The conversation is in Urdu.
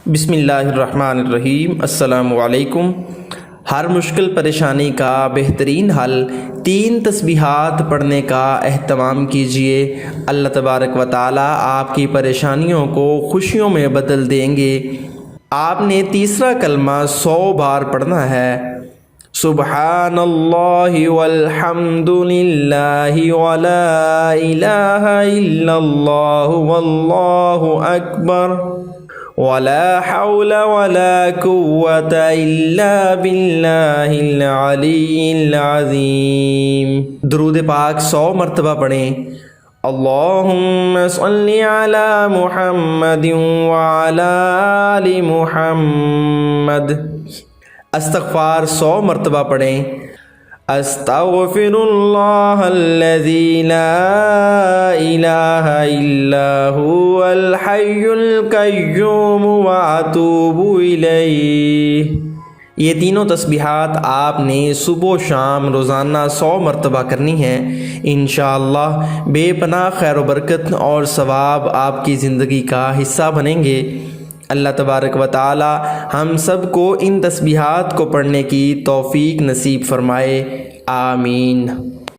بسم اللہ الرحمن الرحیم۔ السلام علیکم۔ ہر مشکل پریشانی کا بہترین حل 3 تسبیحات پڑھنے کا اہتمام کیجیے۔ اللہ تبارک و تعالی آپ کی پریشانیوں کو خوشیوں میں بدل دیں گے۔ آپ نے تیسرا کلمہ 100 بار پڑھنا ہے۔ سبحان اللہ والحمد للہ ولا الہ الا اللہ واللہ اکبر ولا حول ولا قوة الا باللہ العلی العظیم۔ درود پاک 100 مرتبہ پڑھیں۔ اللہم صلی علی محمد وعلی آل محمد۔ استغفار 100 مرتبہ پڑھیں۔ استغفر اللہ الذی لا الہ الا هو الحی القیوم واتوب الیہ۔ یہ تینوں تسبیحات آپ نے صبح و شام روزانہ 100 مرتبہ کرنی ہیں۔ انشاءاللہ بے پناہ خیر و برکت اور ثواب آپ کی زندگی کا حصہ بنیں گے۔ اللہ تبارک و تعالی ہم سب کو ان تسبیحات کو پڑھنے کی توفیق نصیب فرمائے، آمین۔